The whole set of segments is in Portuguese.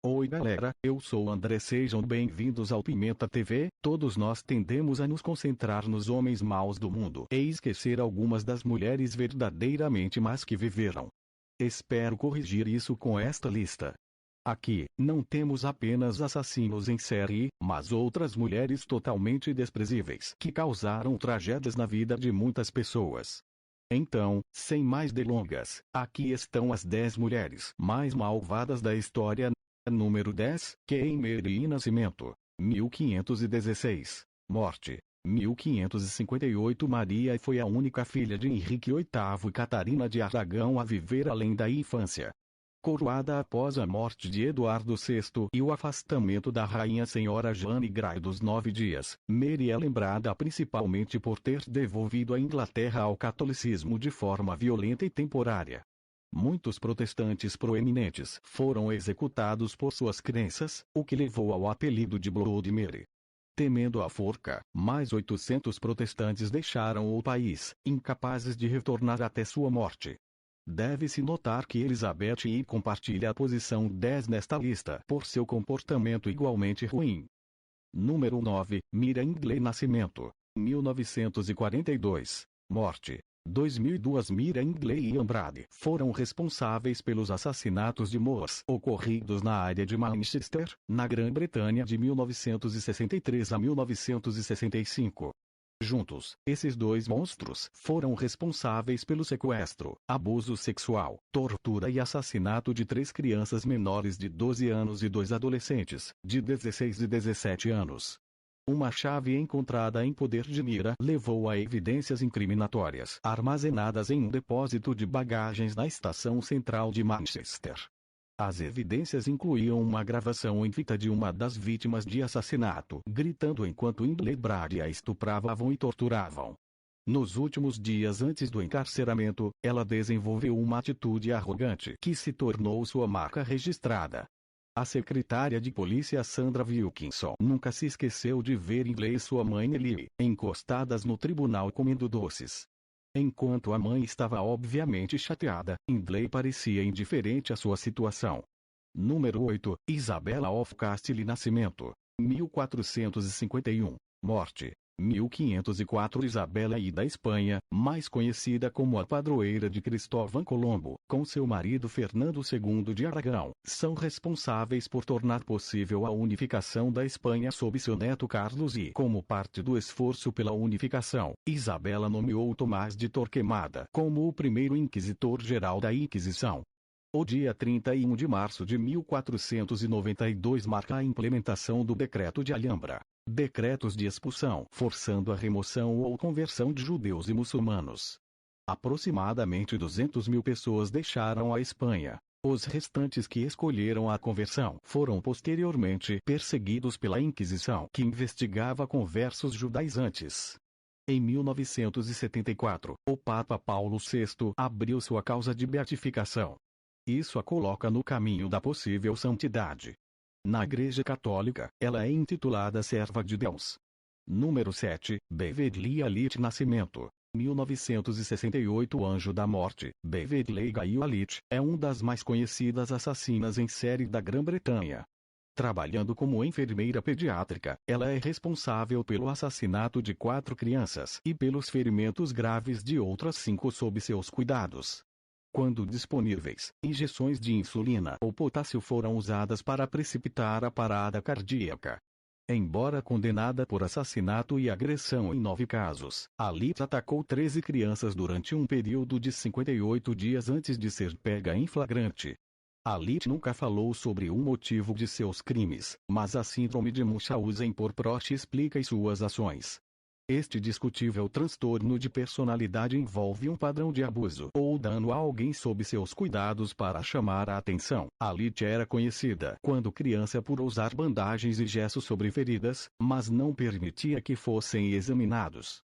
Oi galera, eu sou o André, sejam bem-vindos ao Pimenta TV. Todos nós tendemos a nos concentrar nos homens maus do mundo e esquecer algumas das mulheres verdadeiramente más que viveram. Espero corrigir isso com esta lista. Aqui, não temos apenas assassinos em série, mas outras mulheres totalmente desprezíveis que causaram tragédias na vida de muitas pessoas. Então, sem mais delongas, aqui estão as 10 mulheres mais malvadas da história. Número 10, Mary Nascimento, 1516. Morte, 1558. Maria foi a única filha de Henrique VIII e Catarina de Aragão a viver além da infância. Coroada após a morte de Eduardo VI e o afastamento da rainha senhora Jane Grey dos 9 dias, Mary é lembrada principalmente por ter devolvido a Inglaterra ao catolicismo de forma violenta e temporária. Muitos protestantes proeminentes foram executados por suas crenças, o que levou ao apelido de Bloody Mary. Temendo a forca, mais 800 protestantes deixaram o país, incapazes de retornar até sua morte. Deve-se notar que Elizabeth I compartilha a posição 10 nesta lista por seu comportamento igualmente ruim. Número 9, Mira Ingley Nascimento, 1942. Morte, 2002. Mira Ingley e Andrade foram responsáveis pelos assassinatos de Moors ocorridos na área de Manchester, na Grã-Bretanha de 1963 a 1965. Juntos, esses dois monstros foram responsáveis pelo sequestro, abuso sexual, tortura e assassinato de 3 crianças menores de 12 anos e 2 adolescentes, de 16 e 17 anos. Uma chave encontrada em poder de Mira levou a evidências incriminatórias armazenadas em um depósito de bagagens na estação central de Manchester. As evidências incluíam uma gravação em fita de uma das vítimas de assassinato, gritando enquanto Ingley e Brady a estupravam e torturavam. Nos últimos dias antes do encarceramento, ela desenvolveu uma atitude arrogante que se tornou sua marca registrada. A secretária de polícia Sandra Wilkinson nunca se esqueceu de ver Ingley e sua mãe Ellie encostadas no tribunal comendo doces. Enquanto a mãe estava obviamente chateada, Ingley parecia indiferente à sua situação. Número 8, Isabella of Castile Nascimento, 1451. Morte, 1504. Isabela I da Espanha, mais conhecida como a padroeira de Cristóvão Colombo, com seu marido Fernando II de Aragão, são responsáveis por tornar possível a unificação da Espanha sob seu neto Carlos e, como parte do esforço pela unificação, Isabela nomeou Tomás de Torquemada como o primeiro inquisitor-geral da Inquisição. O dia 31 de março de 1492 marca a implementação do Decreto de Alhambra. Decretos de expulsão, forçando a remoção ou conversão de judeus e muçulmanos. Aproximadamente 200.000 pessoas deixaram a Espanha. Os restantes que escolheram a conversão foram posteriormente perseguidos pela Inquisição, que investigava conversos judaizantes. Em 1974, o Papa Paulo VI abriu sua causa de beatificação. Isso a coloca no caminho da possível santidade. Na Igreja Católica, ela é intitulada Serva de Deus. Número 7, Beverly Allitt Nascimento, 1968. Anjo da Morte, Beverly Gayle Allitt, é uma das mais conhecidas assassinas em série da Grã-Bretanha. Trabalhando como enfermeira pediátrica, ela é responsável pelo assassinato de 4 crianças e pelos ferimentos graves de outras 5 sob seus cuidados. Quando disponíveis, injeções de insulina ou potássio foram usadas para precipitar a parada cardíaca. Embora condenada por assassinato e agressão em 9 casos, Allitt atacou 13 crianças durante um período de 58 dias antes de ser pega em flagrante. Allitt nunca falou sobre o motivo de seus crimes, mas a síndrome de Munchausen por Proust explica suas ações. Este discutível transtorno de personalidade envolve um padrão de abuso ou dano a alguém sob seus cuidados para chamar a atenção. Allitt era conhecida quando criança por usar bandagens e gesso sobre feridas, mas não permitia que fossem examinados.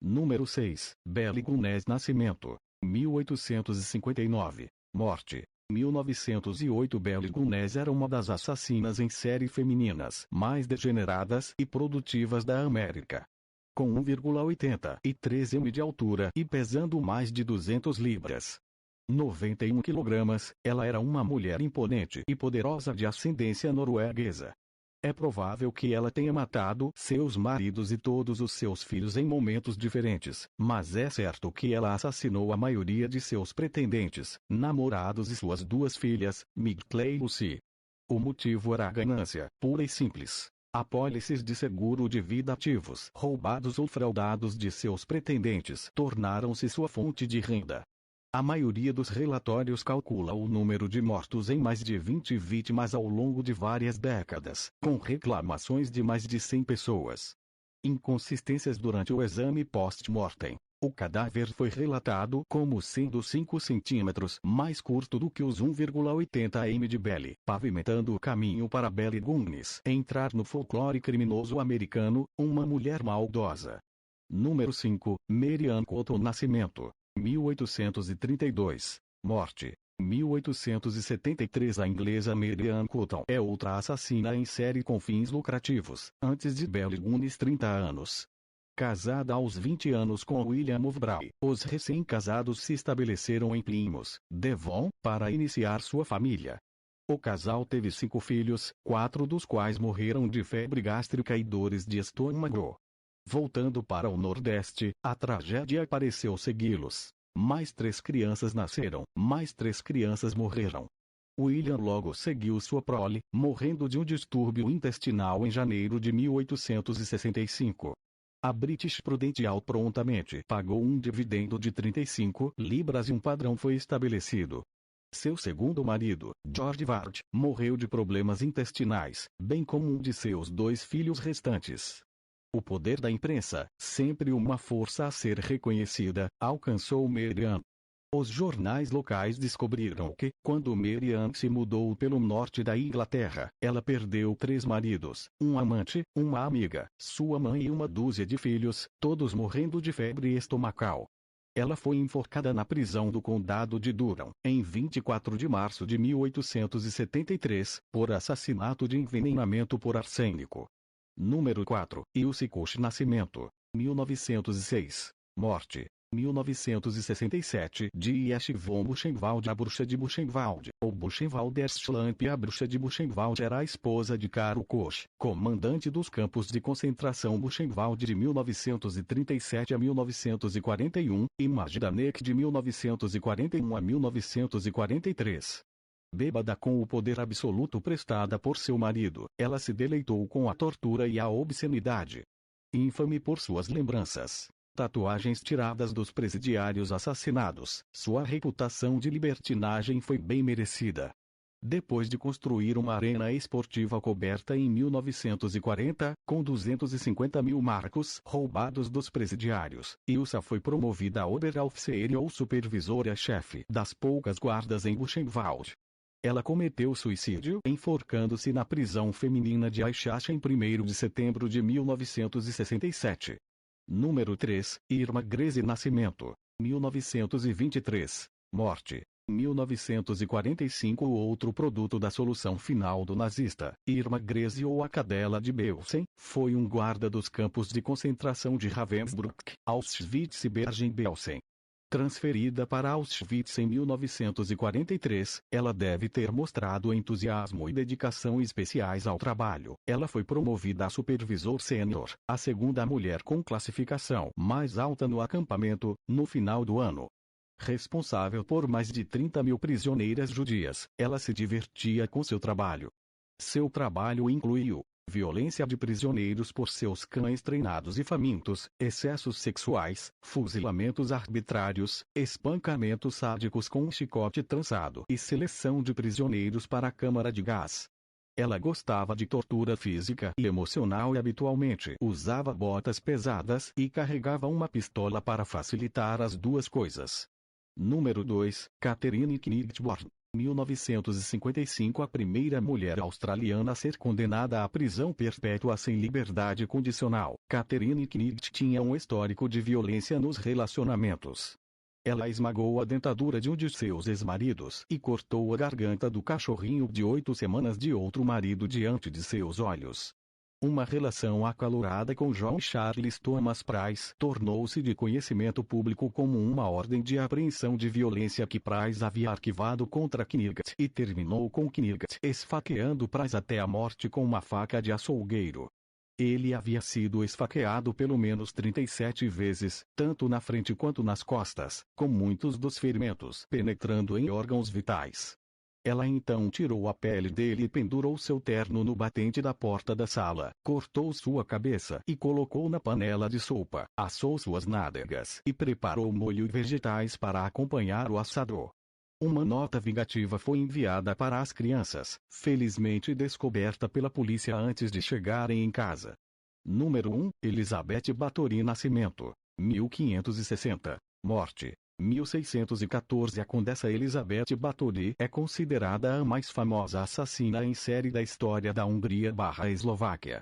Número 6, Belle Gunness Nascimento, 1859. Morte, 1908. Belle Gunness era uma das assassinas em série femininas mais degeneradas e produtivas da América. Com 1,83 m de altura e pesando mais de 200 libras. 91 quilogramas, ela era uma mulher imponente e poderosa de ascendência norueguesa. É provável que ela tenha matado seus maridos e todos os seus filhos em momentos diferentes, mas é certo que ela assassinou a maioria de seus pretendentes, namorados e suas duas filhas, Midgley e Lucy. O motivo era a ganância, pura e simples. Apólices de seguro de vida ativos roubados ou fraudados de seus pretendentes tornaram-se sua fonte de renda. A maioria dos relatórios calcula o número de mortos em mais de 20 vítimas ao longo de várias décadas, com reclamações de mais de 100 pessoas. Inconsistências durante o exame post-mortem. O cadáver foi relatado como sendo 5 centímetros mais curto do que os 1,80 m de Belly, pavimentando o caminho para Belly Gunness entrar no folclore criminoso americano, uma mulher maldosa. Número 5, Mary Ann Cotton Nascimento. 1832. Morte. 1873. A inglesa Mary Ann Cotton é outra assassina em série com fins lucrativos, antes de Belly Gunness 30 anos. Casada aos 20 anos com William Mowbray, os recém-casados se estabeleceram em Plymouth, Devon, para iniciar sua família. O casal teve 5 filhos, 4 dos quais morreram de febre gástrica e dores de estômago. Voltando para o Nordeste, a tragédia pareceu segui-los. Mais 3 crianças nasceram, mais 3 crianças morreram. William logo seguiu sua prole, morrendo de um distúrbio intestinal em janeiro de 1865. A British Prudential prontamente pagou um dividendo de 35 libras e um padrão foi estabelecido. Seu segundo marido, George Ward, morreu de problemas intestinais, bem como um de seus 2 filhos restantes. O poder da imprensa, sempre uma força a ser reconhecida, alcançou Mary Ann. Os jornais locais descobriram que, quando Mary Ann se mudou pelo norte da Inglaterra, ela perdeu 3 maridos, um amante, uma amiga, sua mãe e uma dúzia de filhos, todos morrendo de febre estomacal. Ela foi enforcada na prisão do condado de Durham, em 24 de março de 1873, por assassinato de envenenamento por arsênico. Número 4, Ilse Koch Nascimento. 1906. Morte. 1967. De Yesh von Buchenwald. A bruxa de Buchenwald, ou Buchenwald Erschlamp. A bruxa de Buchenwald era a esposa de Karl Koch, comandante dos campos de concentração Buchenwald de 1937 a 1941, e Majdanek de 1941 a 1943. Bêbada com o poder absoluto prestada por seu marido, ela se deleitou com a tortura e a obscenidade. Infame por suas lembranças, tatuagens tiradas dos presidiários assassinados, sua reputação de libertinagem foi bem merecida. Depois de construir uma arena esportiva coberta em 1940, com 250 mil marcos roubados dos presidiários, Ilse foi promovida a Oberaufseherin ou supervisora-chefe das poucas guardas em Buchenwald. Ela cometeu suicídio enforcando-se na prisão feminina de Eichach em 1º de setembro de 1967. Número 3, Irma Grese Nascimento. 1923. Morte. 1945. O outro produto da solução final do nazista, Irma Grese ou a Cadela de Belsen, foi um guarda dos campos de concentração de Ravensbrück, Auschwitz e Bergen-Belsen. Transferida para Auschwitz em 1943, ela deve ter mostrado entusiasmo e dedicação especiais ao trabalho. Ela foi promovida a supervisor sênior, a segunda mulher com classificação mais alta no acampamento, no final do ano. Responsável por mais de 30 mil prisioneiras judias, ela se divertia com seu trabalho. Seu trabalho incluiu violência de prisioneiros por seus cães treinados e famintos, excessos sexuais, fuzilamentos arbitrários, espancamentos sádicos com um chicote trançado e seleção de prisioneiros para a câmara de gás. Ela gostava de tortura física e emocional e habitualmente usava botas pesadas e carregava uma pistola para facilitar as duas coisas. Número 2, Catherine Knightborn. 1955. A primeira mulher australiana a ser condenada à prisão perpétua sem liberdade condicional. Catherine Knight tinha um histórico de violência nos relacionamentos. Ela esmagou a dentadura de um de seus ex-maridos e cortou a garganta do cachorrinho de 8 semanas de outro marido diante de seus olhos. Uma relação acalorada com John Charles Thomas Price tornou-se de conhecimento público como uma ordem de apreensão de violência que Price havia arquivado contra Knigget e terminou com Knigget esfaqueando Price até a morte com uma faca de açougueiro. Ele havia sido esfaqueado pelo menos 37 vezes, tanto na frente quanto nas costas, com muitos dos ferimentos penetrando em órgãos vitais. Ela então tirou a pele dele e pendurou seu terno no batente da porta da sala, cortou sua cabeça e colocou na panela de sopa, assou suas nádegas e preparou molho e vegetais para acompanhar o assador. Uma nota vingativa foi enviada para as crianças, felizmente descoberta pela polícia antes de chegarem em casa. Número 1, Elizabeth Báthory Nascimento, 1560. Morte, 1614. A Condessa Elizabeth Báthory é considerada a mais famosa assassina em série da história da Hungria/Eslováquia.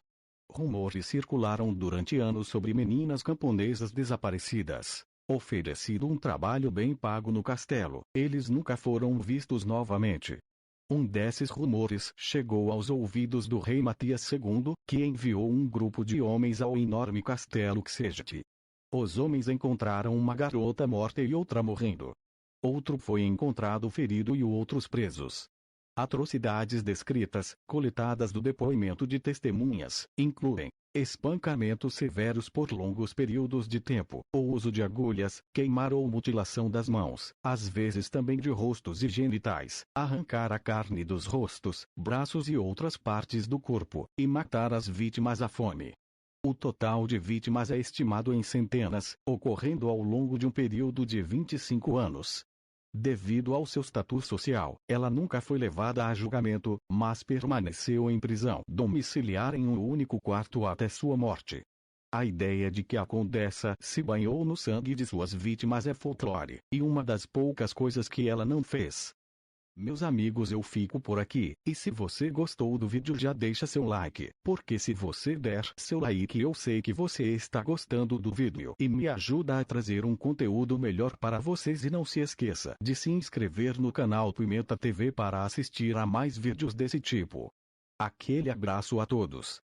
Rumores circularam durante anos sobre meninas camponesas desaparecidas. Oferecido um trabalho bem pago no castelo, eles nunca foram vistos novamente. Um desses rumores chegou aos ouvidos do rei Matias II, que enviou um grupo de homens ao enorme castelo Kseget. Os homens encontraram uma garota morta e outra morrendo. Outro foi encontrado ferido e outros presos. Atrocidades descritas, coletadas do depoimento de testemunhas, incluem espancamentos severos por longos períodos de tempo, o uso de agulhas, queimar ou mutilação das mãos, às vezes também de rostos e genitais, arrancar a carne dos rostos, braços e outras partes do corpo, e matar as vítimas à fome. O total de vítimas é estimado em centenas, ocorrendo ao longo de um período de 25 anos. Devido ao seu status social, ela nunca foi levada a julgamento, mas permaneceu em prisão domiciliar em um único quarto até sua morte. A ideia de que a condessa se banhou no sangue de suas vítimas é folclore, e uma das poucas coisas que ela não fez. Meus amigos, eu fico por aqui, e se você gostou do vídeo já deixa seu like, porque se você der seu like eu sei que você está gostando do vídeo e me ajuda a trazer um conteúdo melhor para vocês, e não se esqueça de se inscrever no canal Pimenta TV para assistir a mais vídeos desse tipo. Aquele abraço a todos.